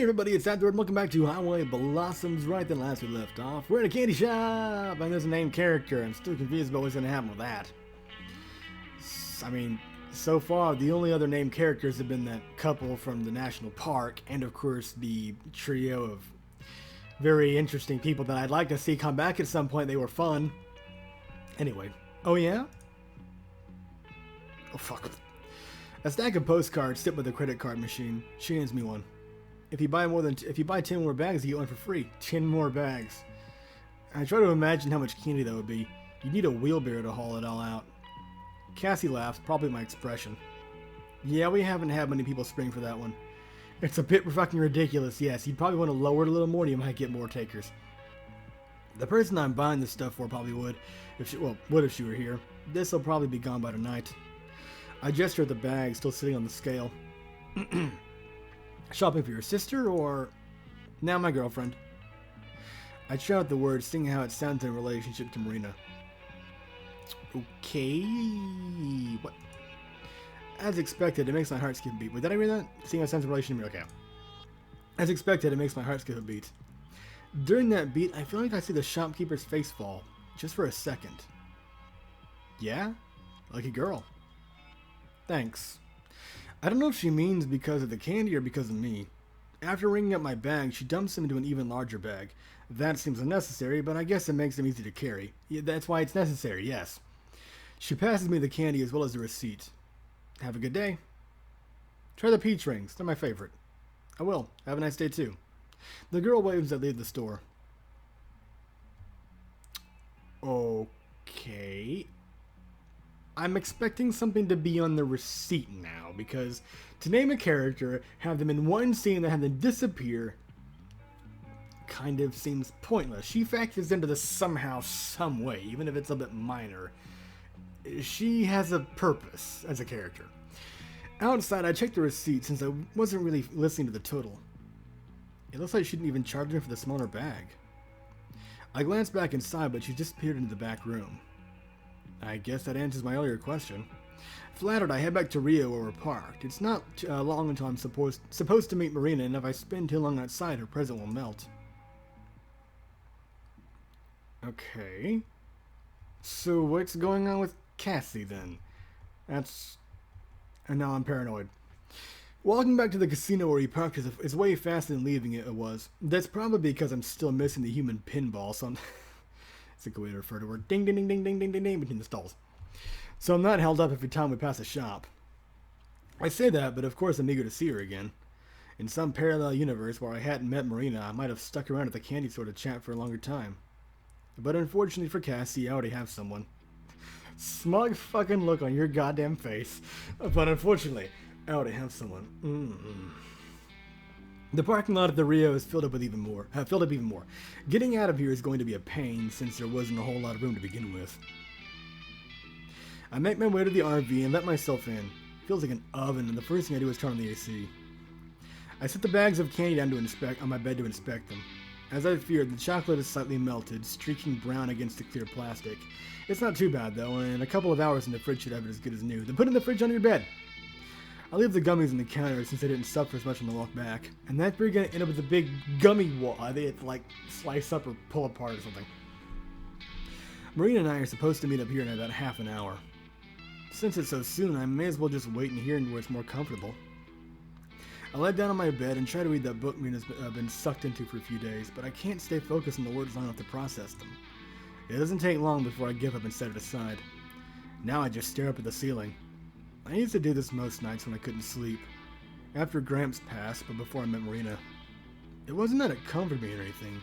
everybody, it's Edward, and welcome back to Highway Blossoms. Right then, last we left off, we're in a candy shop, and there's a named character. I'm still confused about what's going to happen with that. I mean, so far, the only other named characters have been that couple from the national park, and of course, the trio of very interesting people that I'd like to see come back at some point. They were fun. Anyway, oh yeah? Oh fuck. A stack of postcards sit with a credit card machine. She hands me one. If you buy 10 more bags, you get one for free. 10 more bags. I try to imagine how much candy that would be. You need a wheelbarrow to haul it all out. Cassie laughs, probably my expression. Yeah, we haven't had many people spring for that one. It's a bit fucking ridiculous, yes. You'd probably want to lower it a little more and you might get more takers. The person I'm buying this stuff for probably would if she were here. This'll probably be gone by tonight. I gesture at the bag still sitting on the scale. Shopping for your sister or now my girlfriend? I shout out the words, seeing how it sounds in relationship to Marina. Okay. What? As expected, it makes my heart skip a beat. Wait, did I read that? Seeing how it sounds in relation to me. Okay. As expected, it makes my heart skip a beat. During that beat, I feel like I see the shopkeeper's face fall. Just for a second. Yeah? Lucky girl. Thanks. I don't know if she means because of the candy or because of me. After ringing up my bag, she dumps them into an even larger bag. That seems unnecessary, but I guess it makes them easy to carry. Yeah, that's why it's necessary, yes. She passes me the candy as well as the receipt. Have a good day. Try the peach rings. They're my favorite. I will. Have a nice day, too. The girl waves as I leave the store. Okay. I'm expecting something to be on the receipt now, because to name a character, have them in one scene, then have them disappear, kind of seems pointless. She factors into this somehow, some way, even if it's a bit minor. She has a purpose as a character. Outside, I checked the receipt since I wasn't really listening to the total. It looks like she didn't even charge me for the smaller bag. I glanced back inside, but she disappeared into the back room. I guess that answers my earlier question. Flattered, I head back to Rio where we're parked. It's not long until I'm supposed to meet Marina, and if I spend too long outside, her present will melt. Okay. So what's going on with Cassie then? And now I'm paranoid. Walking back to the casino where he parked is way faster than leaving it was. That's probably because I'm still missing the human pinball, so I'm... It's a good way to refer to her. Ding, ding, ding, ding, ding, ding, ding, ding, between the stalls. So I'm not held up every time we pass a shop. I say that, but of course I'm eager to see her again. In some parallel universe where I hadn't met Marina, I might have stuck around at the candy store to chat for a longer time. But unfortunately for Cassie, I already have someone. Smug fucking look on your goddamn face. But unfortunately, I already have someone. The parking lot at the Rio is filled up even more. Getting out of here is going to be a pain since there wasn't a whole lot of room to begin with. I make my way to the RV and let myself in. Feels like an oven, and the first thing I do is turn on the AC. I set the bags of candy down on my bed to inspect them. As I feared, the chocolate is slightly melted, streaking brown against the clear plastic. It's not too bad though, and a couple of hours in the fridge should have it as good as new. Then put it in the fridge under your bed. I'll leave the gummies on the counter since I didn't suffer as much on the walk back. And that's where you're going to end up with a big gummy wall. I think it's like slice up or pull apart or something. Marina and I are supposed to meet up here in about half an hour. Since it's so soon, I may as well just wait in here where it's more comfortable. I lie down on my bed and try to read that book Marina's been sucked into for a few days, but I can't stay focused on the words long enough to process them. It doesn't take long before I give up and set it aside. Now I just stare up at the ceiling. I used to do this most nights when I couldn't sleep. After Gramps passed, but before I met Marina. It wasn't that it comforted me or anything,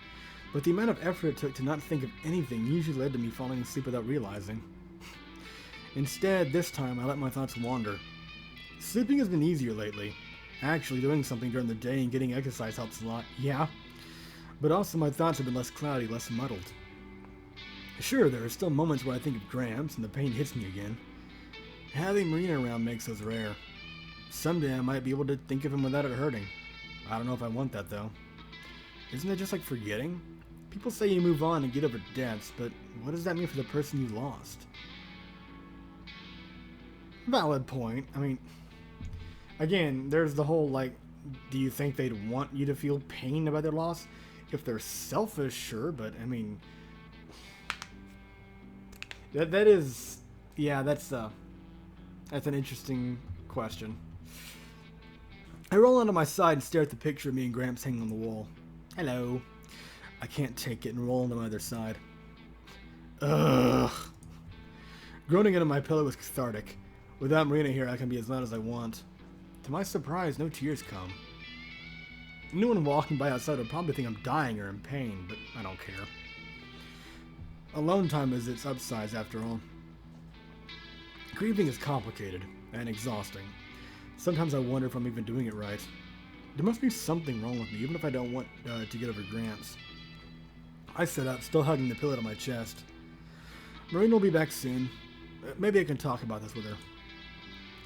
but the amount of effort it took to not think of anything usually led to me falling asleep without realizing. Instead, this time I let my thoughts wander. Sleeping has been easier lately. Actually, doing something during the day and getting exercise helps a lot, yeah. But also my thoughts have been less cloudy, less muddled. Sure, there are still moments where I think of Gramps and the pain hits me again. Having Marina around makes those rare. Someday I might be able to think of him without it hurting. I don't know if I want that though. Isn't that just like forgetting? People say you move on and get over deaths, but what does that mean for the person you lost? Valid point. I mean, again, there's the whole like Do you think they'd want you to feel pain about their loss? If they're selfish, sure, but I mean, that is, yeah, that's an interesting question. I roll onto my side and stare at the picture of me and Gramps hanging on the wall. Hello. I can't take it and roll onto my other side. Ugh. Groaning into my pillow was cathartic. Without Marina here, I can be as loud as I want. To my surprise, no tears come. Anyone walking by outside would probably think I'm dying or in pain, but I don't care. Alone time is its upsides after all. Grieving is complicated and exhausting. Sometimes I wonder if I'm even doing it right. There must be something wrong with me, even if I don't want to get over Gramps. I sit up, still hugging the pillow to my chest. Marina will be back soon. Maybe I can talk about this with her.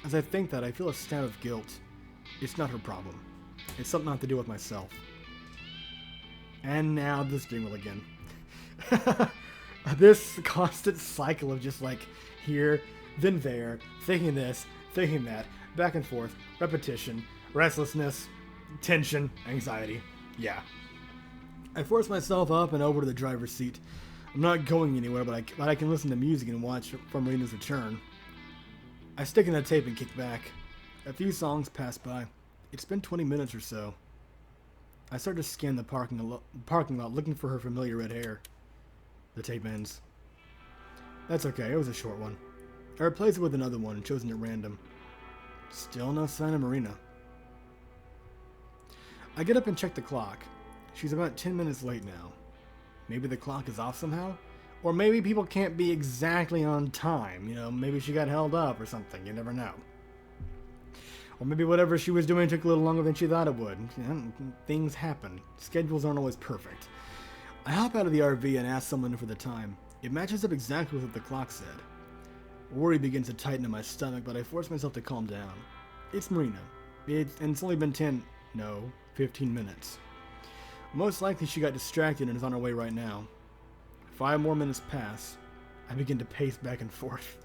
As I think that, I feel a stab of guilt. It's not her problem. It's something I have to do with myself. And now this jingle again. This constant cycle of just like here, then there, thinking this, thinking that, back and forth, repetition, restlessness, tension, anxiety. Yeah. I force myself up and over to the driver's seat. I'm not going anywhere, but I can listen to music and watch for Marina's return. I stick in the tape and kick back. A few songs pass by. It's been 20 minutes or so. I start to scan the parking lot looking for her familiar red hair. The tape ends. That's okay, it was a short one. I replaced it with another one, chosen at random. Still no sign of Marina. I get up and check the clock. She's about 10 minutes late now. Maybe the clock is off somehow? Or maybe people can't be exactly on time. You know, maybe she got held up or something. You never know. Or maybe whatever she was doing took a little longer than she thought it would. You know, things happen. Schedules aren't always perfect. I hop out of the RV and ask someone for the time. It matches up exactly with what the clock said. Worry begins to tighten in my stomach, but I force myself to calm down. It's Marina. And it's only been 15 minutes. Most likely she got distracted and is on her way right now. 5 more minutes pass. I begin to pace back and forth.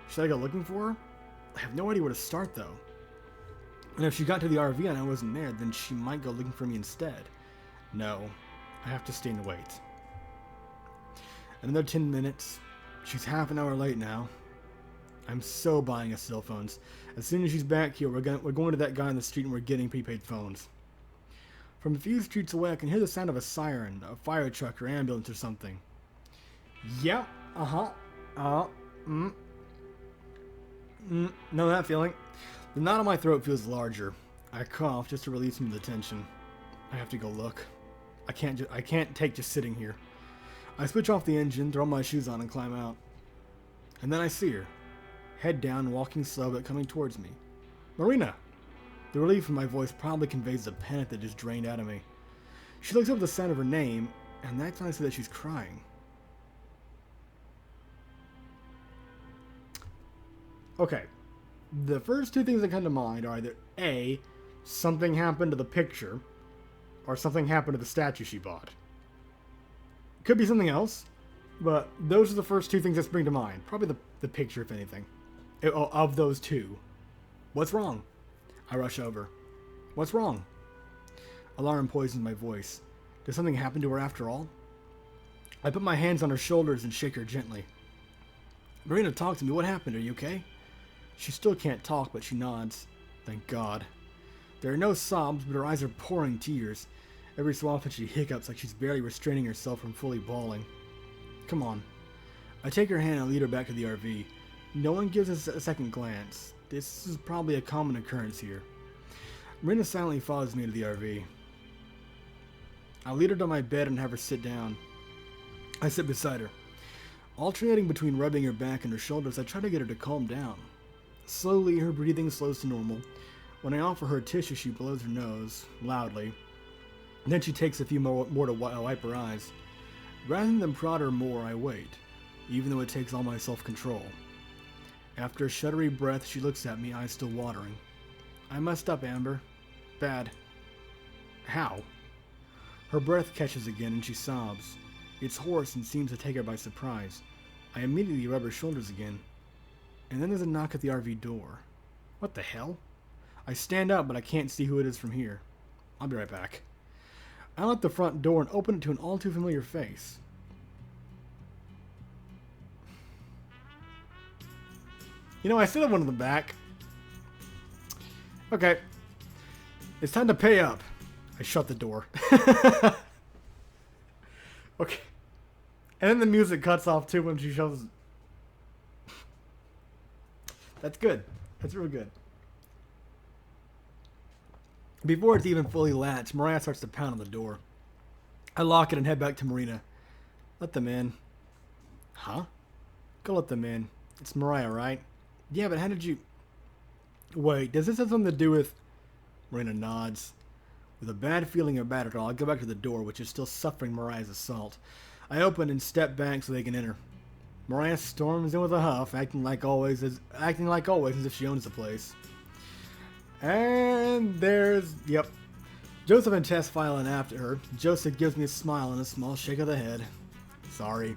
Should I go looking for her? I have no idea where to start though. And if she got to the RV and I wasn't there, then she might go looking for me instead. No, I have to stay and wait. Another 10 minutes. She's half an hour late now. I'm so buying us cell phones. As soon as she's back here, we're going to that guy on the street and we're getting prepaid phones. From a few streets away, I can hear the sound of a siren, a fire truck or ambulance or something. Yeah, know that feeling? The knot on my throat feels larger. I cough just to release some of the tension. I have to go look. I can't take just sitting here. I switch off the engine, throw my shoes on, and climb out. And then I see her, head down, walking slow but coming towards me. Marina! The relief in my voice probably conveys the panic that just drained out of me. She looks up at the sound of her name, and that's when I see that she's crying. Okay, the first two things that come to mind are either A, something happened to the picture, or something happened to the statue she bought. Could be something else, but those are the first two things that spring to mind. Probably the picture, if anything. Of those two. What's wrong? I rush over. What's wrong? Alarm poisons my voice. Did something happen to her after all? I put my hands on her shoulders and shake her gently. Marina, talk to me. What happened? Are you okay? She still can't talk, but she nods. Thank God. There are no sobs, but her eyes are pouring tears. Every so often she hiccups like she's barely restraining herself from fully bawling. Come on. I take her hand and lead her back to the RV. No one gives us a second glance. This is probably a common occurrence here. Marina silently follows me to the RV. I lead her to my bed and have her sit down. I sit beside her. Alternating between rubbing her back and her shoulders, I try to get her to calm down. Slowly, her breathing slows to normal. When I offer her a tissue, she blows her nose, loudly. Then she takes a few more to wipe her eyes. Rather than prod her more, I wait, even though it takes all my self-control. After a shuddery breath, she looks at me, eyes still watering. I messed up, Amber. Bad. How? Her breath catches again and she sobs. It's hoarse and seems to take her by surprise. I immediately rub her shoulders again. And then there's a knock at the RV door. What the hell? I stand up, but I can't see who it is from here. I'll be right back. I unlock the front door and open it to an all too familiar face. You know, I still have one in the back. Okay. It's time to pay up. I shut the door. Okay. And then the music cuts off too when she shows. That's good. That's real good. Before it's even fully latched, Mariah starts to pound on the door. I lock it and head back to Marina. Let them in. Huh? Go let them in. It's Mariah, right? Yeah, but how did you... Wait, does this have something to do with... Marina nods. With a bad feeling about it all, I go back to the door, which is still suffering Mariah's assault. I open and step back so they can enter. Mariah storms in with a huff, acting like always as if she owns the place. And there's... Yep. Joseph and Tess file in after her. Joseph gives me a smile and a small shake of the head. Sorry.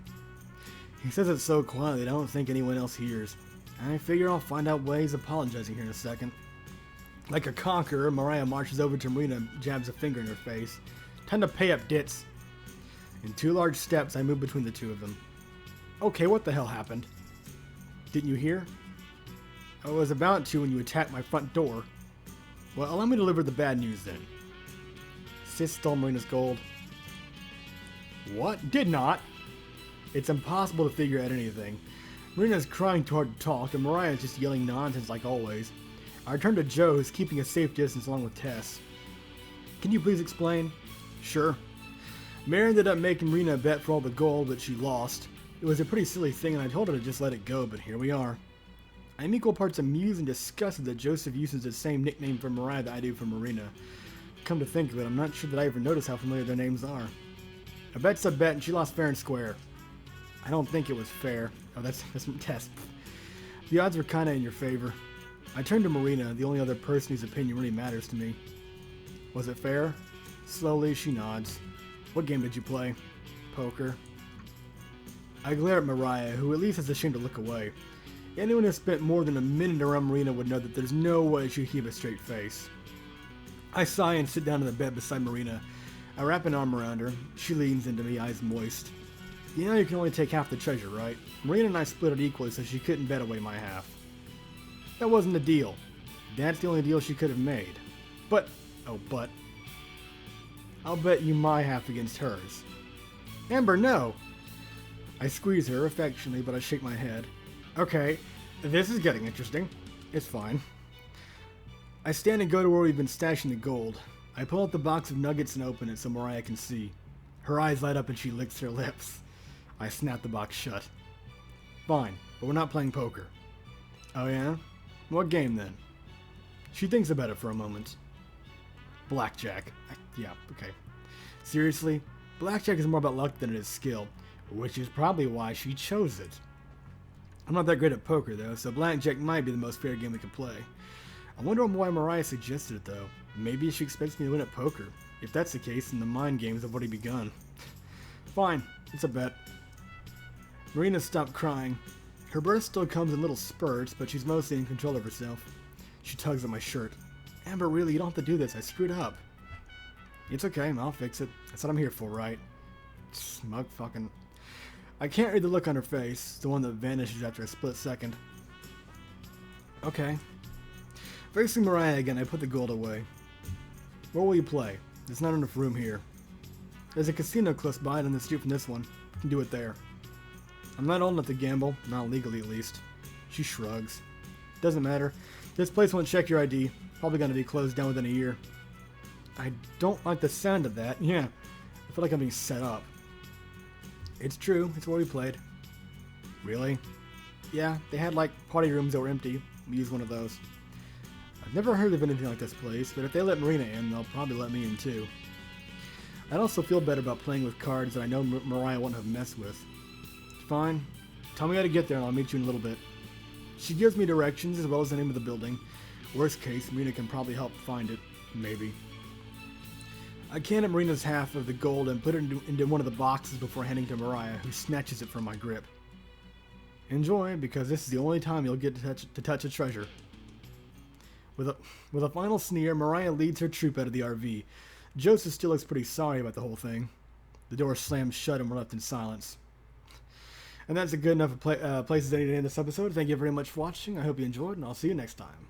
He says it so quietly that I don't think anyone else hears. I figure I'll find out why he's apologizing here in a second. Like a conqueror, Mariah marches over to Marina and jabs a finger in her face. Time to pay up, dits. In 2 large steps, I move between the two of them. Okay, what the hell happened? Didn't you hear? I was about to when you attacked my front door. Well, allow me to deliver the bad news then. Sis stole Marina's gold. What? Did not. It's impossible to figure out anything. Marina's crying too hard to talk, and Mariah's just yelling nonsense like always. I turn to Joe, who's keeping a safe distance along with Tess. Can you please explain? Sure. Mary ended up making Marina a bet for all the gold, but she lost. It was a pretty silly thing, and I told her to just let it go, but here we are. I'm equal parts amused and disgusted that Joseph uses the same nickname for Mariah that I do for Marina. Come to think of it, I'm not sure that I ever noticed how familiar their names are. A bet's a bet, and she lost fair and square. I don't think it was fair. Oh, that's Tess. The odds were kinda in your favor. I turned to Marina, the only other person whose opinion really matters to me. Was it fair? Slowly, she nods. What game did you play? Poker. I glare at Mariah, who at least has the shame to look away. Anyone who spent more than a minute around Marina would know that there's no way she could keep a straight face. I sigh and sit down in the bed beside Marina. I wrap an arm around her. She leans into me, eyes moist. You know you can only take half the treasure, right? Marina and I split it equally, so she couldn't bet away my half. That wasn't a deal. That's the only deal she could have made. But... Oh, but... I'll bet you my half against hers. Amber, no! I squeeze her affectionately, but I shake my head. Okay, this is getting interesting. It's fine. I stand and go to where we've been stashing the gold. I pull out the box of nuggets and open it so Mariah can see. Her eyes light up and she licks her lips. I snap the box shut. Fine, but we're not playing poker. Oh yeah? What game then? She thinks about it for a moment. Blackjack. Yeah, okay. Seriously? Blackjack is more about luck than it is skill, which is probably why she chose it. I'm not that great at poker though, so blackjack might be the most fair game we could play. I wonder why Mariah suggested it though. Maybe she expects me to win at poker. If that's the case, then the mind games have already begun. Fine, it's a bet. Marina stopped crying. Her breath still comes in little spurts, but she's mostly in control of herself. She tugs at my shirt. Amber, really, you don't have to do this. I screwed up. It's okay, I'll fix it. That's what I'm here for, right? Smug fucking... I can't read the look on her face, the one that vanishes after a split second. Okay. Facing Mariah again, I put the gold away. Where will you play? There's not enough room here. There's a casino close by down the street from this one. You can do it there. I'm not old enough to gamble, not legally at least. She shrugs. Doesn't matter. This place won't check your ID. Probably gonna be closed down within a year. I don't like the sound of that. Yeah, I feel like I'm being set up. It's true, it's where we played. Really? Yeah, they had like party rooms that were empty. We used one of those. I've never heard of anything like this place, but if they let Marina in, they'll probably let me in too. I'd also feel better about playing with cards that I know Mariah won't have messed with. Fine. Tell me how to get there and I'll meet you in a little bit. She gives me directions as well as the name of the building. Worst case, Marina can probably help find it. Maybe. I can at Marina's half of the gold and put it into one of the boxes before handing to Mariah, who snatches it from my grip. Enjoy, because this is the only time you'll get to touch a treasure. With a, with a final sneer, Mariah leads her troop out of the RV. Joseph still looks pretty sorry about the whole thing. The door slams shut and we're left in silence. And that's a good enough place as any to end this episode. Thank you very much for watching. I hope you enjoyed, and I'll see you next time.